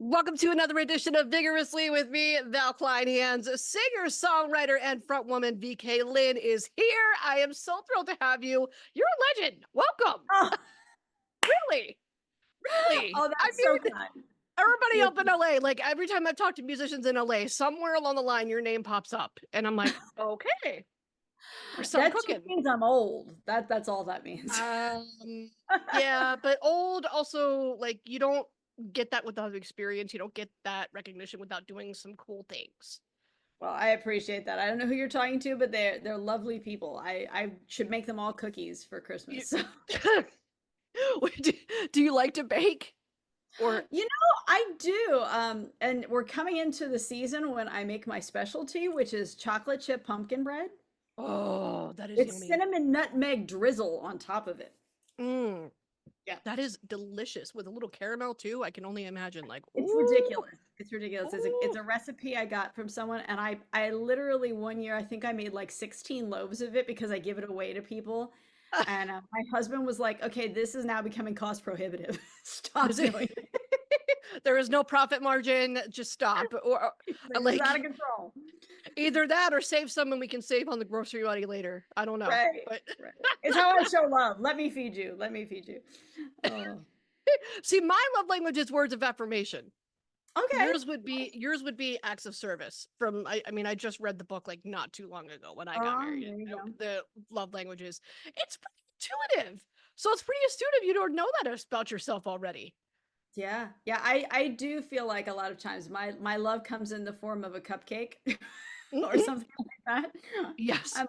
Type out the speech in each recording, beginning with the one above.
Welcome to another edition of Vigorously with me, Val Hands. Singer, songwriter, and frontwoman VK Lynne is here. I am so thrilled to have you. You're a legend. Welcome. Oh, Really? Really? oh, that's so kind. Everybody You're, up in LA, like every time I've talked to musicians in LA, somewhere along the line, your name pops up. And I'm like, okay, there's something that just cooking. means I'm old. That's all that means. Yeah, but old also, like, you don't get that without experience. You don't get that recognition without doing some cool things. Well, I appreciate that. I don't know who you're talking to, but they're lovely people. I should make them all cookies for You, Christmas. do, do you like to bake? Or I do. And we're coming into the season when I make my specialty, which is chocolate chip pumpkin bread. oh, that is It's yummy. cinnamon nutmeg drizzle on top of it. Mm, Yeah. that is delicious with a little caramel too. I can only imagine. Like, It's ooh, ridiculous. It's ridiculous. It's ooh. a recipe I got from someone, and I literally one year I think I made like 16 loaves of it because I give it away to people. And my husband was like, "Okay, this is now becoming cost prohibitive. Is Stop it? doing it. There is no profit margin. Just stop. Or It's like, this is out of like control." either that or save some and we can save on the grocery money later. I don't know, Right, but right. It's how I show love. Let me feed you. Let me feed you. Oh, see, my love language is words of affirmation. okay. Yours would be acts of service. I mean, I just read the book like not too long ago when I got married. There you go. The love languages. It's pretty intuitive. So it's pretty astute of you to know that about yourself already. Yeah, yeah. I do feel like a lot of times my love comes in the form of a cupcake or something like that. Yes. I'm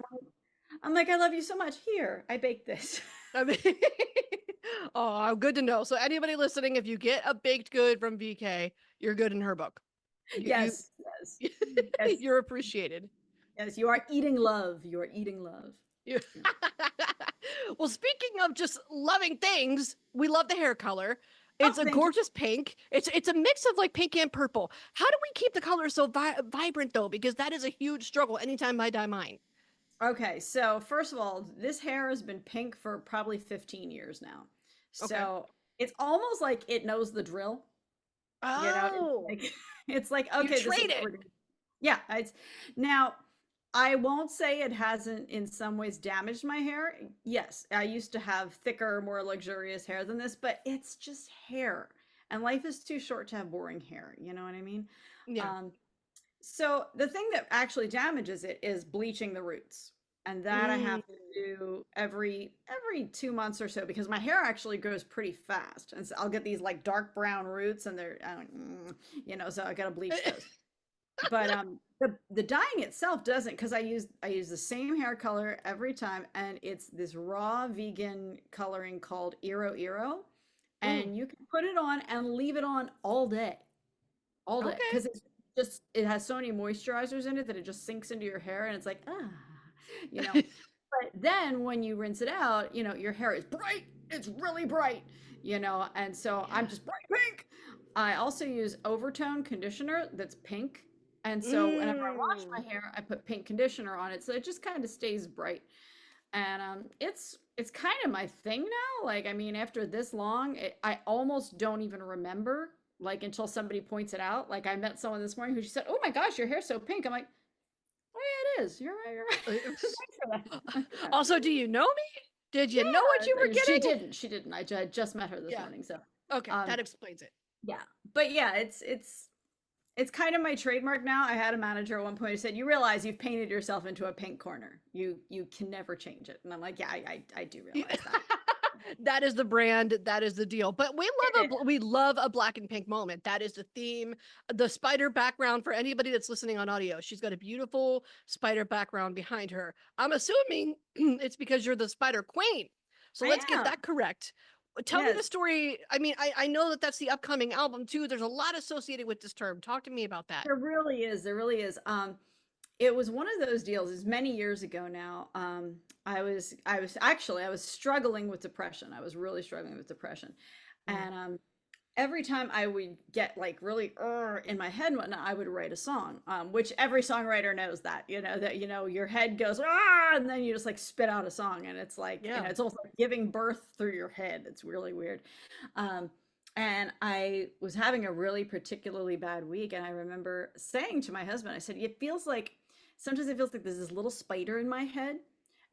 I'm like, I love you so much. Here, I baked this. I mean, oh, good to know. So anybody listening, if you get a baked good from VK, you're good in her book. You Yes, yes, you yes, you're appreciated. yes. You are eating love. You are eating love. You- Yeah. well, speaking of just loving things, we love the hair color. Oh, It's a thank you. gorgeous pink. It's a mix of like pink and purple. How do we keep the color so vibrant though? Because that is a huge struggle anytime I dye mine. Okay, so first of all, this hair has been pink for probably 15 years now. Okay. So it's almost like it knows the drill. You know, it's Oh, like it's like, you okay, this is trade what it. we're doing. Yeah, it's now I won't say it hasn't in some ways damaged my hair. Yes, I used to have thicker, more luxurious hair than this, but it's just hair. And life is too short to have boring hair, you know what I mean? Yeah. Um, so the thing that actually damages it is bleaching the roots. And that I Mm. have to do every 2 months or so because my hair actually grows pretty fast. And so I'll get these like dark brown roots and they're I don't, so I gotta bleach those. But the dyeing itself doesn't because I use the same hair color every time and it's this raw vegan coloring called Iro Iro. Mm. And you can put it on and leave it on all day Okay. because it has so many moisturizers in it that it just sinks into your hair and it's like you know but then when you rinse it out your hair is bright, it's really bright, and so I'm Yeah. just bright pink. I also use overtone conditioner that's pink, and so whenever I wash my Mm. hair I put pink conditioner on it so it just kind of stays bright. And it's kind of my thing now. Like, I mean, after this long, I almost don't even remember, like, until somebody points it out. Like, I met someone this morning who she said, "Oh my gosh, your hair's so pink." I'm like, "Oh yeah, it is. You're right. You're right." Thanks for that. Yeah. Also, do you know me? Did you know what you were She getting? didn't. She didn't. I just met her this Yeah. morning, so Okay, um, that explains it. yeah. But yeah, it's kind of my trademark now. I had a manager at one point who said, "You realize you've painted yourself into a pink corner. You can never change it." And I'm like, "Yeah, I do realize that." That is the brand. That is the deal. But It is. we love a black and pink moment. That is the theme. The spider background for anybody that's listening on audio. She's got a beautiful spider background behind her. I'm assuming it's because you're the spider queen. So I let's get am. that correct. Tell me the Yes, story. I mean, I know that that's the upcoming album too. There's a lot associated with this term. Talk to me about that. there really is. There really is. It was one of those deals. It's many years ago now. I was struggling with depression. I was really struggling with depression, Mm. and every time I would get like really in my head and whatnot, I would write a song. Which every songwriter knows that your head goes and then you just like spit out a song, and it's like Yeah. it's almost like giving birth through your head. It's really weird. Um, And I was having a really particularly bad week. And I remember saying to my husband, I said, it feels like sometimes it feels like there's this little spider in my head.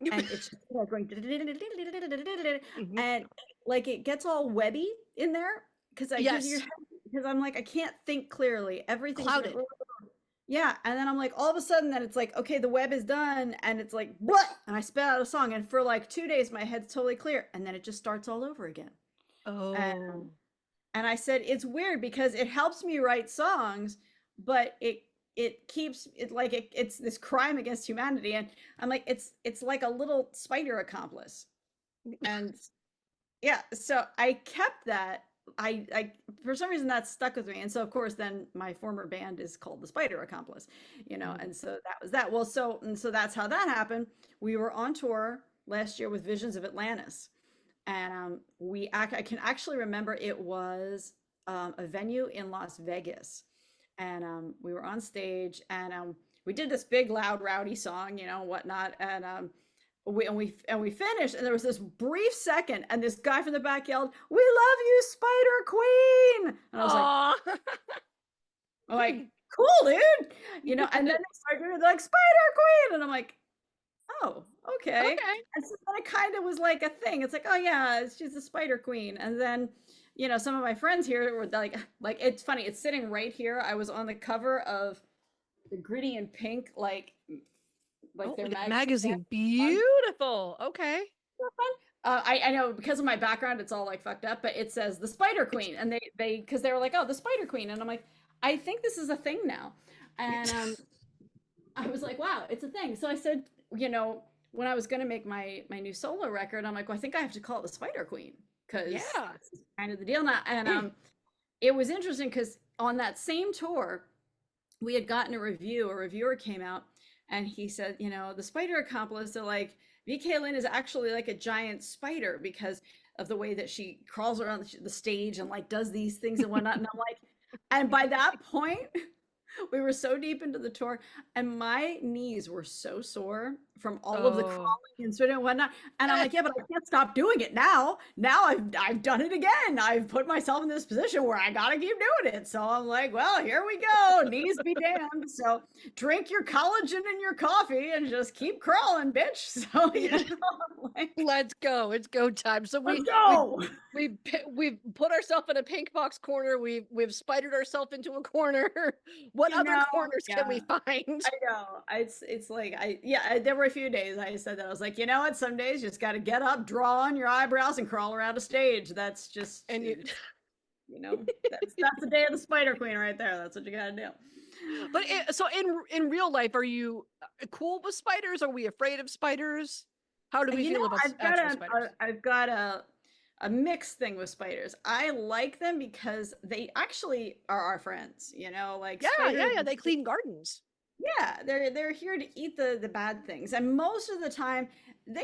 And it's just like going Mhm. and like it gets all webby in there because you're Yes, because I'm like I can't think clearly. Everything's going, clouded. yeah, and then I'm like all of a sudden then it's like okay the web is done and it's like what and I spit out a song and for like 2 days my head's totally clear and then it just starts all over again. And Oh. and I said it's weird because it helps me write songs, but it keeps it like it's this crime against humanity. And I'm like, it's like a little spider accomplice. And yeah, so I kept that. I for some reason that stuck with me. And so of course then my former band is called the Spider Accomplice, Mhm. and so that was that. Well, so that's how that happened. We were on tour last year with Visions of Atlantis and I can actually remember it was a venue in Las Vegas, and we were on stage, and we did this big, loud, rowdy song, whatnot, and we finished, and there was this brief second, and this guy from the back yelled, "We love you, Spider Queen!" And I was like, Aw. I'm like, "Cool, dude," And then they started like Spider Queen, and I'm like, oh, okay. Okay. And so then it kind of was like a thing. It's like, oh yeah, she's a Spider Queen. And then, some of my friends here were like it's funny. It's sitting right here. I was on the cover of the Gritty and Pink, like Oh, their we got magazine. magazine. Beautiful. Okay. I know because of my background, it's all like fucked up, but it says the Spider It's Queen, and because they were like, oh, the Spider Queen, and I'm like, I think this is a thing now, and I was like, wow, it's a thing. So I said, when I was going to make my new solo record, I'm like, well, I think I have to call it the Spider Queen because yeah. this is kind of the deal now. And it was interesting because on that same tour, we had gotten a review. A reviewer came out and he said, the Spider Accomplice, they're like, VK Lynne is actually like a giant spider because of the way that she crawls around the stage and like does these things and whatnot. And I'm like, and by that point, we were so deep into the tour, and my knees were so sore from all of the Oh. crawling and sort of whatnot. And I'm like, yeah, but I can't stop doing it now. Now I've done it again. I've put myself in this position where I gotta keep doing it. So I'm like, well, here we go. Knees be damned. So drink your collagen and your coffee and just keep crawling, bitch. So like, Let's go. It's go time. So let's we go. we've put ourselves in a pink box corner. We've spidered ourselves into a corner. What You other know, corners can yeah. we find? I know. It's like there were a few days I said that. I was like, you know what? Some days you just got to get up, draw on your eyebrows, and crawl around a stage. That's just And you that's the day of the Spider Queen right there. That's what you got to do. but so in real life, are you cool with spiders? Are we afraid of spiders? How do we You know, feel about I've got actual spiders? I've got a mixed thing with spiders. I like them because they actually are our friends. Like Yeah, yeah, spiders. yeah. They clean gardens. Yeah, they're here to eat the bad things, and most of the time they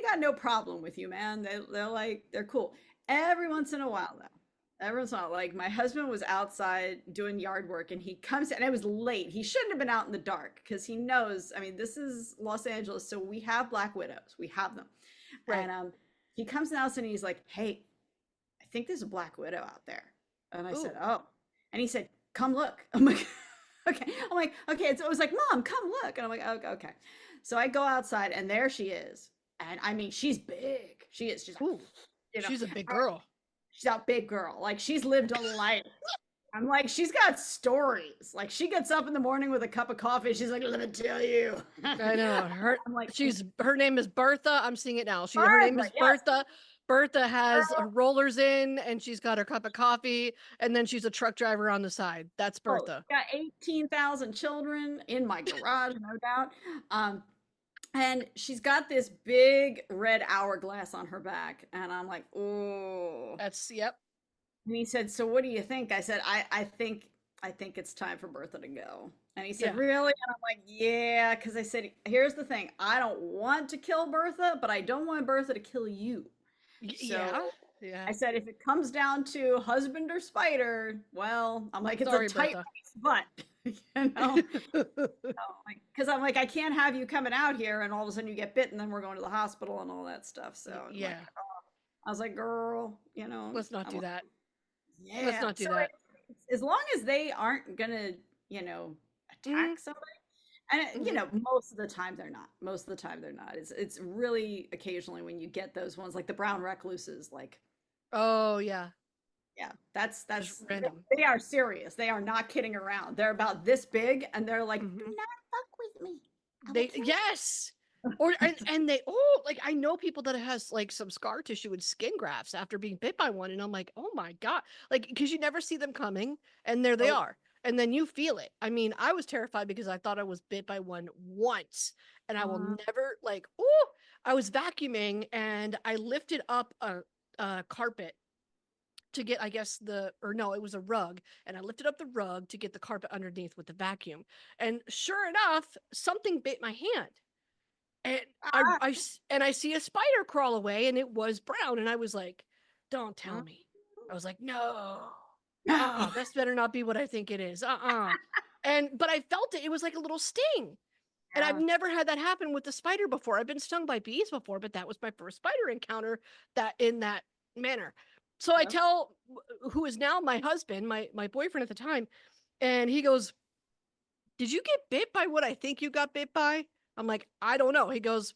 got no problem with you, man. They're cool. Every once in a while, though, every once in a while, like my husband was outside doing yard work, and he comes in, and it was late. He shouldn't have been out in the dark because he knows. I mean, this is Los Angeles, so we have black widows. We have them, Right. and he comes in the house and he's like, "Hey, I think there's a black widow out there," and I said, Ooh. "Oh," and he said, "Come look." I'm like. Okay. I'm like, okay. So it was like, Mom, come look. And I'm like, okay, okay. So I go outside and there she is. And I mean, she's big. She is. She's like, Ooh. She's a big girl. she's a big girl. Like she's lived a life. I'm like, she's got stories. Like she gets up in the morning with a cup of coffee. She's like, let me tell you. I know. I'm like, Her name is Bertha. I'm seeing it now. Her name Barbara, is yes, Bertha. Bertha has girl. her rollers in and she's got her cup of coffee and then she's a truck driver on the side. That's Oh, Bertha. got 18,000 children in my garage, no doubt. Um, and she's got this big red hourglass on her back. And I'm like, oh. That's yep. And he said, so what do you think? I said, I think it's time for Bertha to go. And he said, Yeah. really? And I'm like, yeah, because I said, here's the thing. I don't want to kill Bertha, but I don't want Bertha to kill you. So Yeah. Yeah. I said, if it comes down to husband or spider, well, I'm like, it's a Sorry, tight Bertha. race, but you know, because I'm like, I can't have you coming out here and all of a sudden you get bit and then we're going to the hospital and all that stuff. So I'm like, Yeah. I was like, girl, Let's not I'm do like, that. Let's Yeah. not do So that. as long as they aren't gonna, Hmm. attack somebody, and Hmm. most of the time they're not. Most of the time they're not. It's really occasionally when you get those ones like the brown recluses, like Oh yeah, yeah, just random. they are serious. They are not kidding around. They're about this big, and they're like, "Do Hmm. not fuck with me. I will They kill yes. you." Or and they like I know people that has like some scar tissue and skin grafts after being bit by one, and I'm like, oh my god, like because you never see them coming, and there they Oh, are, and then you feel it. I mean, I was terrified because I thought I was bit by one once, and I will uh, never like. Oh, I was vacuuming and I lifted up a carpet to get, I guess, the or no, it was a rug, and I lifted up the rug to get the carpet underneath with the vacuum, and sure enough, something bit my hand, and ah, and I see a spider crawl away, and it was brown, and I was like, "Don't tell mm, me." I was like, "No, no. this better not be what I think it is." And but I felt it. It was like a little sting, and I've Yeah. never had that happen with the spider before. I've been stung by bees before, but that was my first spider encounter that in that manner. So I Yep. tell who is now my husband, my boyfriend at the time, and he goes, "Did you get bit by what I think you got bit by?" I'm like, "I don't know." He goes,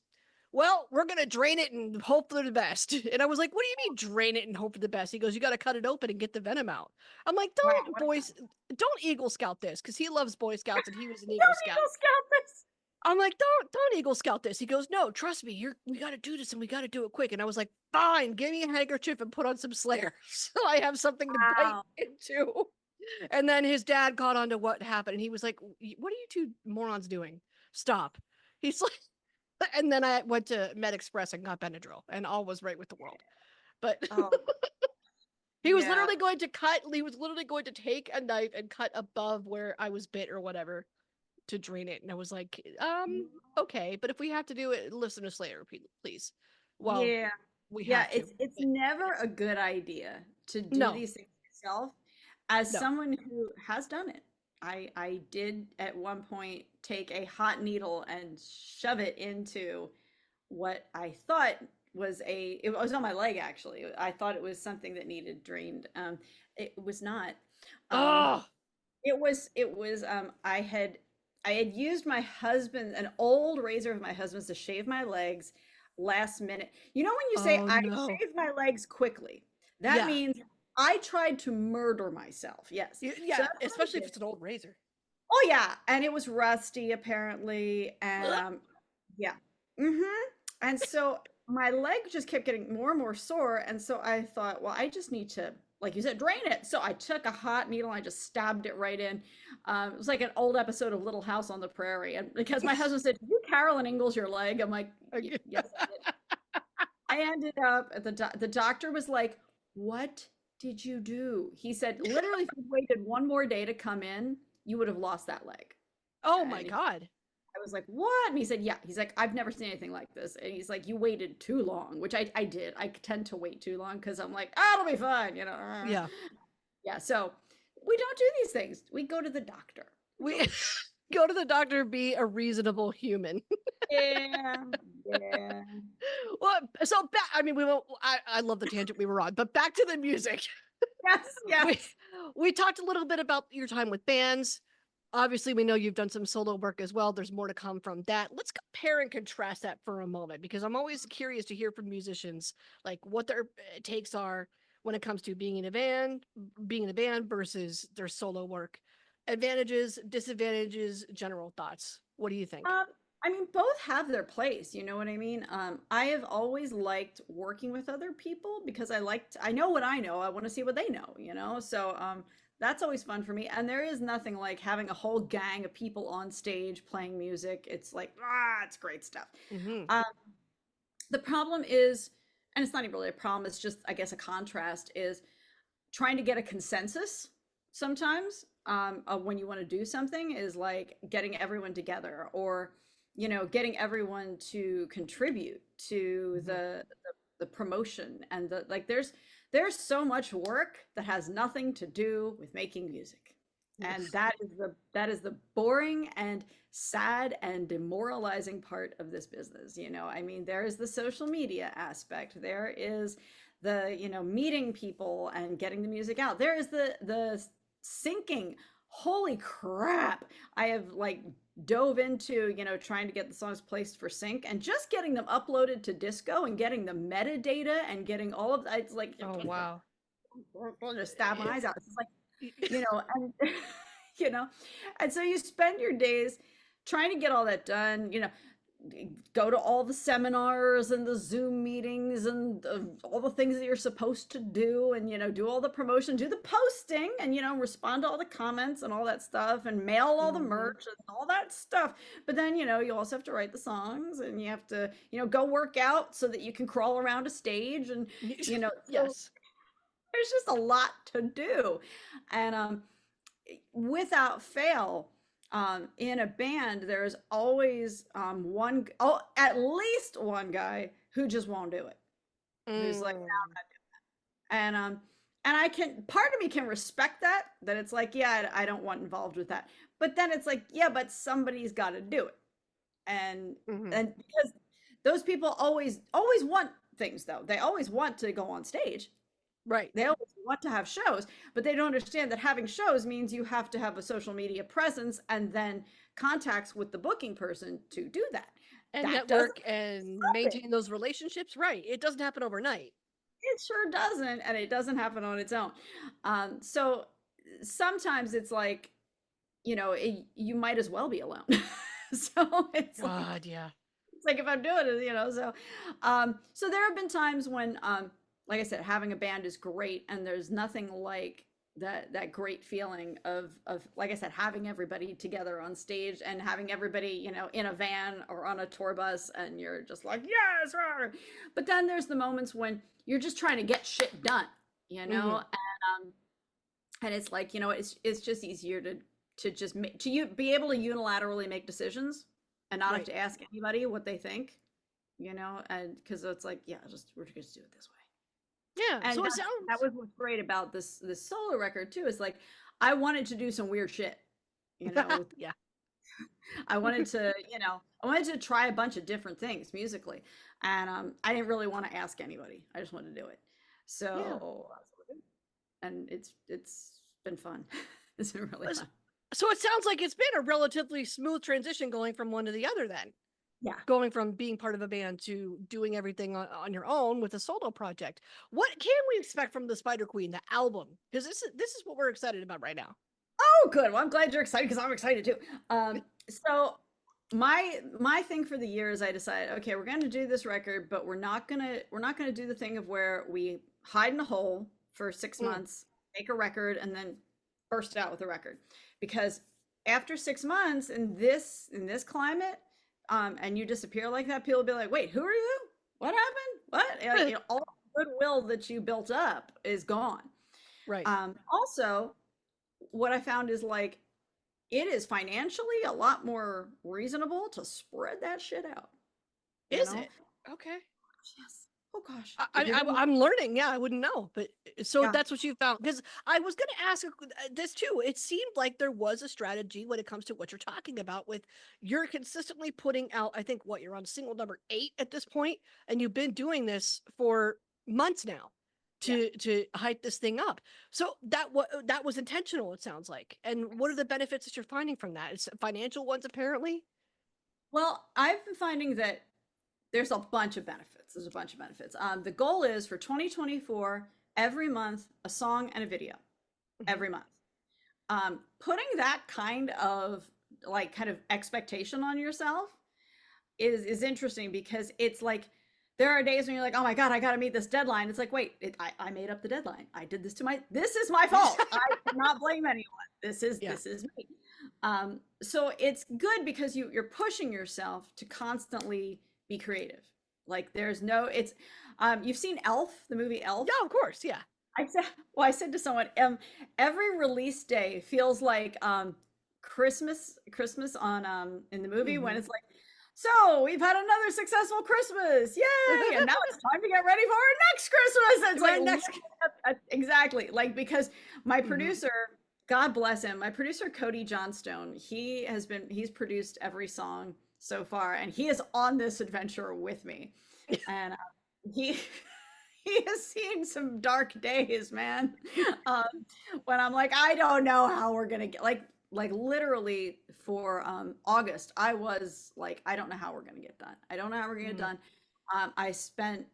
"Well, we're gonna drain it and hope for the best." And I was like, "What do you mean drain it and hope for the best?" He goes, "You got to cut it open and get the venom out." I'm like, Wow. "Don't What a guy. don't Eagle Scout this," because he loves Boy Scouts and he was an Eagle Don't Scout. Eagle Scout this. I'm like, don't Eagle Scout this. He goes, "No, trust me, we got to do this and we got to do it quick." And I was like, "Fine, give me a handkerchief and put on some Slayer so I have something to bite Wow. into." And then his dad caught on to what happened, and he was like, "What are you two morons doing? Stop." He's like, and then I went to Med Express and got Benadryl, and all was right with the world. But Oh, he was yeah. literally going to cut. He was literally going to take a knife and cut above where I was bit or whatever to drain it. And I was like, okay, but if we have to do it, listen to Slayer, please. Well, Yeah. we Yeah, have to. it's But never a good idea to do no, these things yourself. As no. someone who has done it, I did at one point take a hot needle and shove it into what I thought was it was on my leg actually. I thought it was something that needed drained. It was not. Um, Oh, I had used my husband an old razor of my husband's to shave my legs last minute. You know when you say oh I no. shaved my legs quickly, that Yeah. means I tried to murder myself. Yes. So Yeah, that's what I especially if did. it's an old razor. Oh yeah, and it was rusty apparently, and Ugh. yeah. And so my leg just kept getting more and more sore, and so I thought, well, I just need to, like you said, drain it. So I took a hot needle and I just stabbed it right in. It was like an old episode of Little House on the Prairie, and because my husband said, "Did you Carolyn Ingalls your leg?" I'm like, Okay. Yes, I did." I ended up at the doctor was like, "What did you do?" He said, "Literally, if you waited one more day to come in, you would have lost that leg." Oh my And god. I was like, "What?" And he said, "Yeah." He's like, "I've never seen anything like this." And he's like, "You waited too long," which I did. I tend to wait too long because I'm like, "Ah, it'll be fine," you know. Yeah. Yeah. So we don't do these things. We go to the doctor. We go We to. go to the doctor, be a reasonable human. Yeah. Yeah. Well, so back, I mean, we won't, I love the tangent we were on, but back to the music. Yes. we Yes. we talked a little bit about your time with bands. Obviously, we know you've done some solo work as well. There's more to come from that. Let's compare and contrast that for a moment because I'm always curious to hear from musicians like what their takes are when it comes to being in a band versus their solo work. Advantages, disadvantages, general thoughts. What do you think? Um, I mean, both have their place, you know what I mean? I have always liked working with other people because I know what I know. I want to see what they know, you know? So, that's always fun for me. And there is nothing like having a whole gang of people on stage playing music. It's like, it's great stuff. Hmm. Um, the problem is, and it's not even really a problem, it's just, I guess, a contrast is trying to get a consensus sometimes when you want to do something is like getting everyone together or getting everyone to contribute to Hmm. the promotion and the like there's so much work that has nothing to do with making music, and that is the boring and sad and demoralizing part of this business. I mean, there is the social media aspect, there is meeting people and getting the music out. There is the syncing. Holy crap. I have like dove into, trying to get the songs placed for sync and just getting them uploaded to Disco and getting the metadata and getting all of that. It's like, Oh, wow. just stab my It- eyes out. It's like, and you know, and so you spend your days trying to get all that done, go to all the seminars and the Zoom meetings and all the things that you're supposed to do, and do all the promotion, do the posting, and respond to all the comments and all that stuff, and mail all the Mhm. merch and all that stuff. But then you also have to write the songs, and you have to go work out so that you can crawl around a stage, and so Yes. there's just a lot to do. And without fail, in a band, there's always at least one guy who just won't do it. Who's like, Mm. and I can, part of me can respect that it's like, yeah, I don't want involved with that. But then it's like, yeah, but somebody's got to do it. And Mhm. and because those people always want things, though. They always want to go on stage. Right. They always want to have shows, but they don't understand that having shows means you have to have a social media presence and then contacts with the booking person to do that. And That doesn't network and happen. maintain those relationships. Right. It doesn't happen overnight. It sure doesn't, and it doesn't happen on its own. So sometimes it's like, you might as well be alone. So God, yeah. it's like if I'm doing it, so there have been times when, like I said, having a band is great, and there's nothing like that great feeling of like I said, having everybody together on stage and having everybody, in a van or on a tour bus, and you're just like, yes, rah. But then there's the moments when you're just trying to get shit done, Mhm. and it's like, it's just easier to just be able to unilaterally make decisions and not have Right. to ask anybody what they think, and because it's like, yeah, we're just do it this way. Yeah. And So it that sounds was what's great about this solo record too, is like, I wanted to do some weird shit, with, yeah. I wanted to try a bunch of different things musically, and I didn't really want to ask anybody. I just wanted to do it. Yeah. So and it's been fun. It's been really S- fun. So it sounds like it's been a relatively smooth transition going from one to the other then. Yeah. Going from being part of a band to doing everything on your own with a solo project. What can we expect from the Spider Queen, the album? Because this is what we're excited about right now. Oh, good. Well, I'm glad you're excited because I'm excited too. So my thing for the year is I decided, okay, we're going to do this record, but we're not gonna do the thing of where we hide in a hole for six Mm, months, make a record, and then burst out with a record, because after 6 months in this climate, and you disappear like that, people will be like, wait, who are you? What happened? What? All the goodwill that you built up is gone. right. Also, what I found is like, it is financially a lot more reasonable to spread that shit out, you Is know? it? Okay. Yes. Oh gosh. I, If I, you're I- gonna, I'm learning. Yeah, I wouldn't know. But so yeah. that's what you found. Because I was going to ask this too. It seemed like there was a strategy when it comes to what you're talking about with you're consistently putting out, I think, what you're on single number 8 at this point, and you've been doing this for months now Yeah. to hype this thing up. So that was intentional, it sounds like. And what are Yes. the benefits that you're finding from that? It's financial ones, apparently. Well, I've been finding that there's a bunch of benefits. There's a bunch of benefits. The goal is for 2024, every month, a song and a video Mhm. every month. Putting that kind of expectation on yourself is interesting, because it's like, there are days when you're like, oh my god, I got to meet this deadline. It's like, wait, I made up the deadline. I did this is my fault. I cannot blame anyone. this is Yeah. this is me. So it's good because you're pushing yourself to constantly be creative. Like, there's no it's you've seen Elf, the movie Elf. Yeah, of course. Yeah. I said to someone, every release day feels like Christmas on in the movie, when Hmm. it's like, so we've had another successful Christmas, yay! And now it's time to get ready for our next Christmas. It's like, Right next. exactly, like, because my Mhm. producer, God bless him, my producer Cody Johnstone, he's produced every song so far, and he is on this adventure with me, and he he has seen some dark days, man. Um, when I'm like, I don't know how we're gonna get like literally for August, I was like, I don't know how we're gonna get done. I don't know how we're gonna get Mm, done. I spent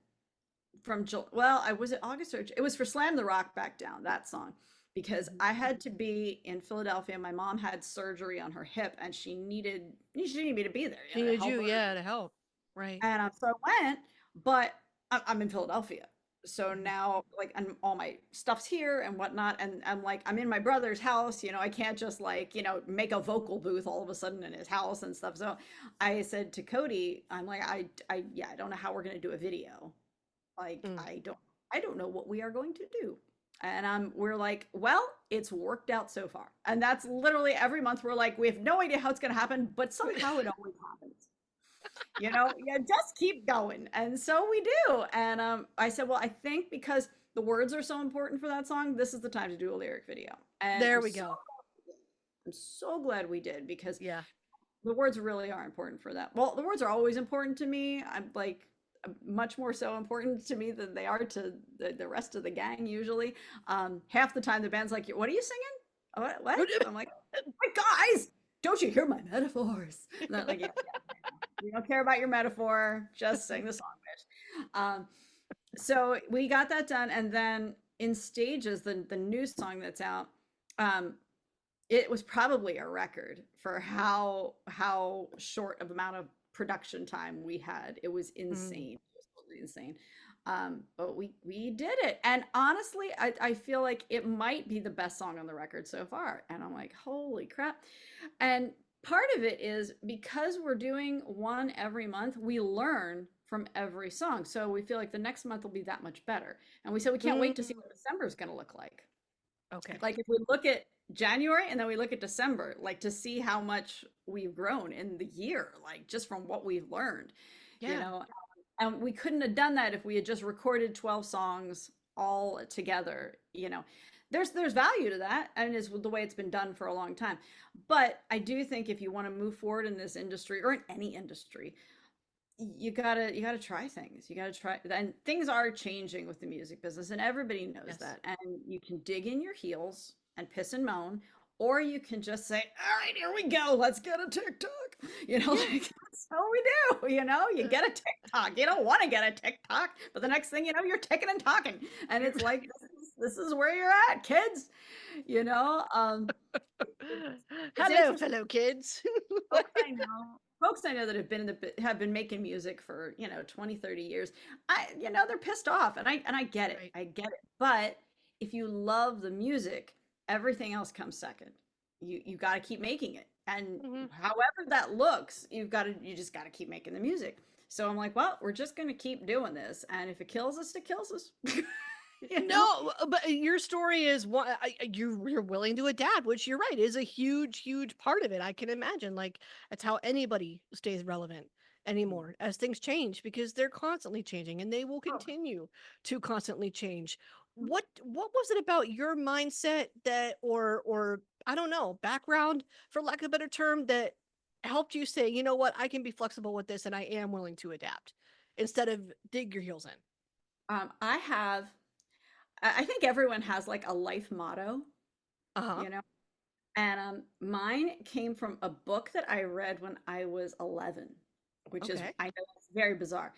from well, I was it August or it was for Slam the Rock Back Down, that song, because mhm. I had to be in Philadelphia. My mom had surgery on her hip and she needed me to be there, She to needed help you, her. yeah, to help. Right. And so I went, but I'm in Philadelphia. So Mhm. now, like, and all my stuff's here and whatnot. And I'm like, I'm in my brother's house. I can't just like, make a vocal booth all of a sudden in his house and stuff. So I said to Cody, I'm like, yeah, I don't know how we're going to do a video. Like, Mm. I don't know what we are going to do. And we're like, well, it's worked out so far. And that's literally every month we're like, we have no idea how it's going to happen, but somehow it always happens. You just keep going. And so we do. And I said, well, I think because the words are so important for that song, this is the time to do a lyric video. And There we go. I'm so glad we did because Yeah. the words really are important for that. Well, the words are always important to me. I'm like much more so important to me than they are to the rest of the gang usually. Half the time the band's like, what are you singing? What? I'm like, my guys, don't you hear my metaphors? And they're like, yeah, we don't care about your metaphor. Just sing the song, bitch. So we got that done, and then in stages, the new song that's out, um, it was probably a record for how short of amount of production time we had. It was Mm. insane. It was totally insane. But we did it, and honestly, I feel like it might be the best song on the record so far. And I'm like, holy crap! And part of it is because we're doing one every month, we learn from every song. So we feel like the next month will be that much better. And we said we can't wait to see Mm. what December is going to look like. Okay. Like if we look at January and then we look at December, like to see how much we've grown in the year, like just from what we've learned, you Yeah. know. And we couldn't have done that if we had just recorded 12 songs all together, There's value to that, and it's the way it's been done for a long time. But I do think if you want to move forward in this industry or in any industry, you gotta try things. You gotta try, and things are changing with the music business, and everybody knows Yes. that. And you can dig in your heels and piss and moan, or you can just say, "All right, here we go. Let's get a TikTok." Yeah. Like that's how we do. You get a TikTok. You don't want to get a TikTok, but the next thing you know, you're ticking and talking, and it's like this is where you're at, kids. You know, it's Hello, interesting. fellow kids. Folks I know that have been making music for 20, 30 years. They're pissed off, and I get it. Right. I get it. But if you love the music, everything else comes second. You got to keep making it, and Mhm. however that looks, you just got to keep making the music. So I'm like, well, we're just gonna keep doing this, and if it kills us, it kills us. you know No, but your story is one. You're willing to adapt, which you're right is a huge, huge part of it. I can imagine, like that's how anybody stays relevant anymore as things change because they're constantly changing and they will continue to constantly change. What was it about your mindset that, or I don't know, background, for lack of a better term, that helped you say, you know what, I can be flexible with this and I am willing to adapt instead of dig your heels in. I have. I think everyone has like a life motto, Uh huh. you know. And mine came from a book that I read when I was 11, which is, Okay. I know it's very bizarre,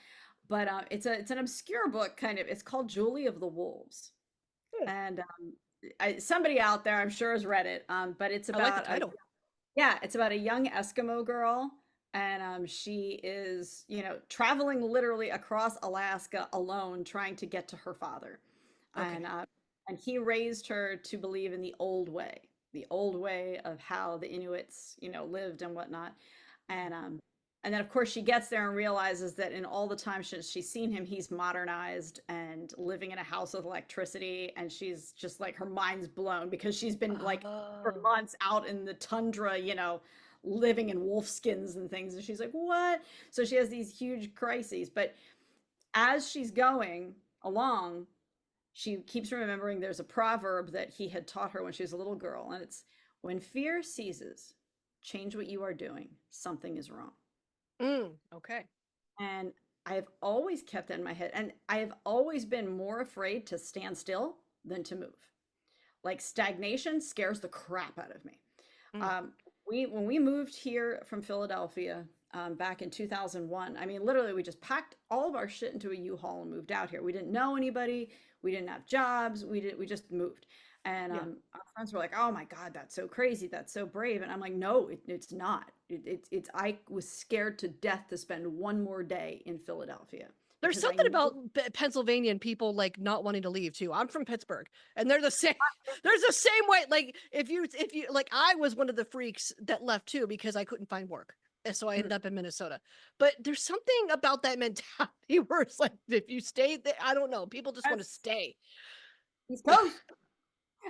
but it's an obscure book kind of. It's called Julie of the Wolves, and somebody out there I'm sure has read it. But it's I like the about a title. yeah, it's about a young Eskimo girl, and she is traveling literally across Alaska alone, trying to get to her father, and Okay. uh, and he raised her to believe in the old way of how the Inuits lived and whatnot, Mhm. and then of course she gets there and realizes that in all the time she's seen him, he's modernized and living in a house with electricity, and she's just like her mind's blown because she's been like for Oh. months out in the tundra, living in wolf skins and things. And she's like, what? So she has these huge crises. But as she's going along, she keeps remembering there's a proverb that he had taught her when she was a little girl. And it's when fear seizes, change what you are doing. Something is wrong. Mm, okay. And I have always kept that in my head, and I have always been more afraid to stand still than to move. Like stagnation scares the crap out of me. Mm. Um, we when we moved here from Philadelphia back in 2001, I mean, literally, we just packed all of our shit into a U-Haul and moved out here. We didn't know anybody. We didn't have jobs. We just moved. And Yeah. our friends were like, "Oh my God, that's so crazy. That's so brave." And I'm like, "No, it's not. It's. I was scared to death to spend one more day in Philadelphia There's because I something knew about Pennsylvania and people like not wanting to leave too. I'm from Pittsburgh, and they're the same. There's the same way. Like if you like, I was one of the freaks that left too because I couldn't find work, and so I ended up in Minnesota. But there's something about that mentality where it's like if you stay there, I don't know, people just want to that's stay. East Coast.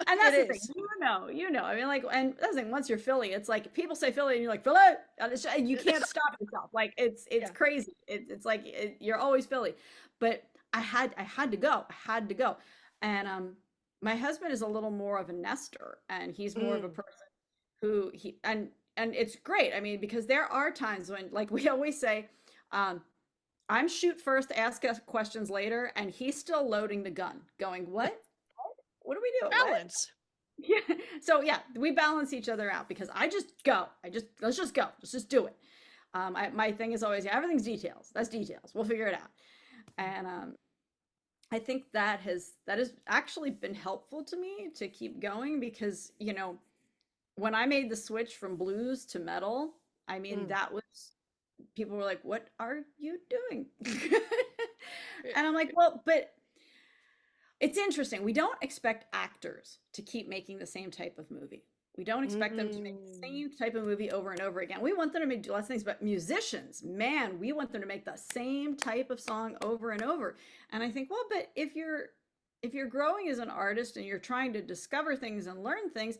And It that's the thing, is. you know. I mean, like, and that's the thing. Once you're Philly, it's like people say Philly, and you're like Philly, and you can't stop yourself. Like, it's Yeah. crazy. It's like you're always Philly. But I had to go. I had to go. And my husband is a little more of a nester, and he's more of a Mm. person who he and it's great. I mean, because there are times when, like we always say, um, I'm shoot first, ask us questions later, and he's still loading the gun, going, what? What are we doing? What? Balance. Yeah. So yeah, we balance each other out because I just go. Let's just go. Let's just do it. My thing is always, yeah, everything's details. That's details. We'll figure it out. And I think that has actually been helpful to me to keep going because, when I made the switch from blues to metal, I mean, Mm. that was people were like, "What are you doing?" Yeah. And I'm like, "Well, but it's interesting. We don't expect actors to keep making the same type of movie. We don't expect them to make the Mm. same type of movie over and over again. We want them to make lots of things, but musicians, man, we want them to make the same type of song over and over. And I think, well, but if you're growing as an artist and you're trying to discover things and learn things,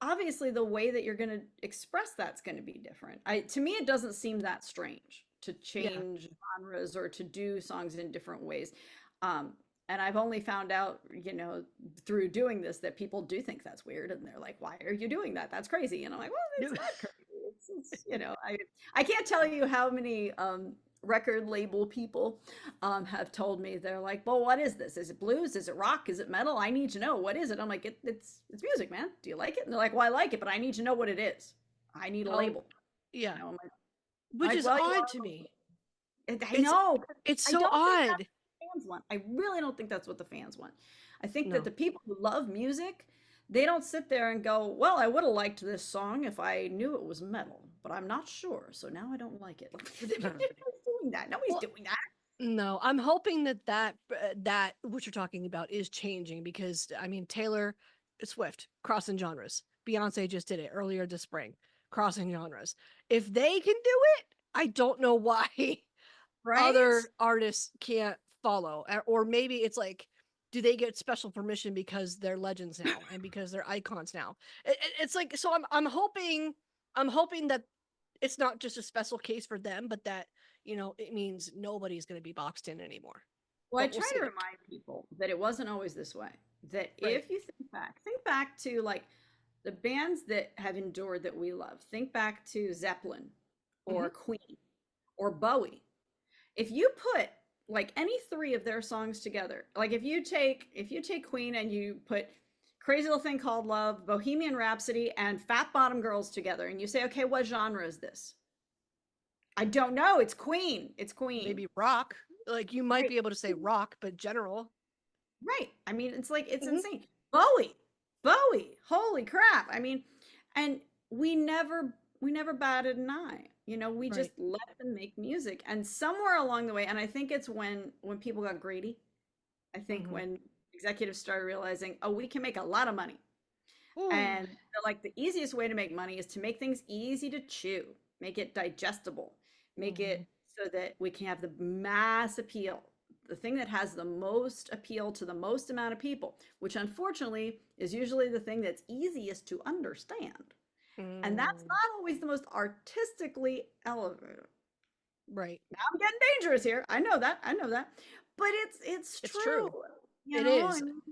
obviously the way that you're going to express that's going to be different. To me, it doesn't seem that strange to Yeah. change genres or to do songs in different ways. Um, and I've only found out, through doing this that people do think that's weird, and they're like, "Why are you doing that? That's crazy." And I'm like, "Well, it's not crazy. I can't tell you how many record label people have told me they're like, well, what is this? Is it blues? Is it rock? Is it metal? I need to know what is it. I'm like, it's music, man. Do you like it? And they're like, well, I like it, but I need to know what it is. I need a Oh, label. yeah. I'm Which is well, you odd are. to me. I It's know. it's I so don't think that's odd. what the fans want. I really don't think that's what the fans want. I think that No. the people who love music, they don't sit there and go, well, I would have liked this song if I knew it was metal, but I'm not sure, so now I don't like it. Nobody's doing that. Nobody's Well, doing that. no, I'm hoping that what you're talking about is changing because I mean Taylor Swift crossing genres. Beyonce just did it earlier this spring, crossing genres. If they can do it, I don't know why Right? other artists can't follow. Or maybe it's like, do they get special permission because they're legends now and because they're icons now? It's like so. I'm hoping that it's not just a special case for them, but that it means nobody's going to be boxed in anymore. Well, I But we'll try to see. remind people that it wasn't always this way. That Right. if you think back to like the bands that have endured that we love. Think back to Zeppelin or Hmm. Queen or Bowie. If you put like any three of their songs together, like if you take Queen and you put Crazy Little Thing Called Love, Bohemian Rhapsody, and Fat Bottom Girls together, and you say, okay, what genre is this? I don't know. It's Queen. It's Queen. Maybe rock. Like you might Right. be able to say rock, but general. Right. I mean, it's like it's Hmm. insane. Bowie. Holy crap. I mean, and we never batted an eye. We just Right. let them make music. And somewhere along the way, and I think it's when people got greedy. I think Hmm. when executives started realizing, oh, we can make a lot of money. Ooh. And they're like the easiest way to make money is to make things easy to chew, make it digestible, make Hmm. it so that we can have the mass appeal, the thing that has the most appeal to the most amount of people, which unfortunately is usually the thing that's easiest to understand. And that's Mm. not always the most artistically elevated. Right. Now I'm getting dangerous here. I know that. I know that. But it's It's true. true. It is. I mean,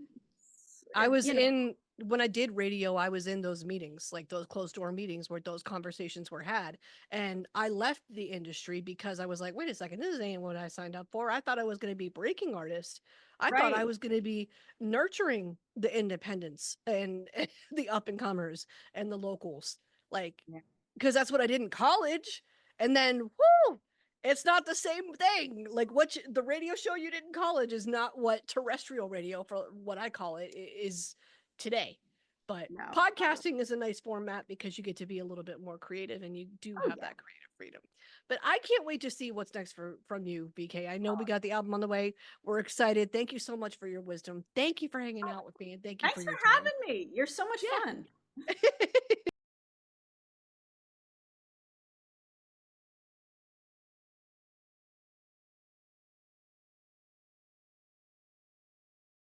I was you know. in when I did radio, I was in those meetings, like those closed door meetings where those conversations were had. And I left the industry because I was like, wait a second, this ain't what I signed up for. I thought I was going to be breaking artist. I thought I Right. was going to be nurturing the independents and the up and comers and the locals. Like, Yeah. because that's what I did in college. And then, whoo, it's not the same thing. Like the radio show you did in college is not what terrestrial radio, for what I call it, is today. But No, not at all. podcasting is a nice format because you get to be a little bit more creative and you do Oh have yeah. that creative freedom. But I can't wait to see what's next from you, VK. I know we got the album on the way. We're excited. Thank you so much for your wisdom. Thank you for hanging Oh, out with me, and thank you for thanks for your time. having me. You're so much Yeah. fun.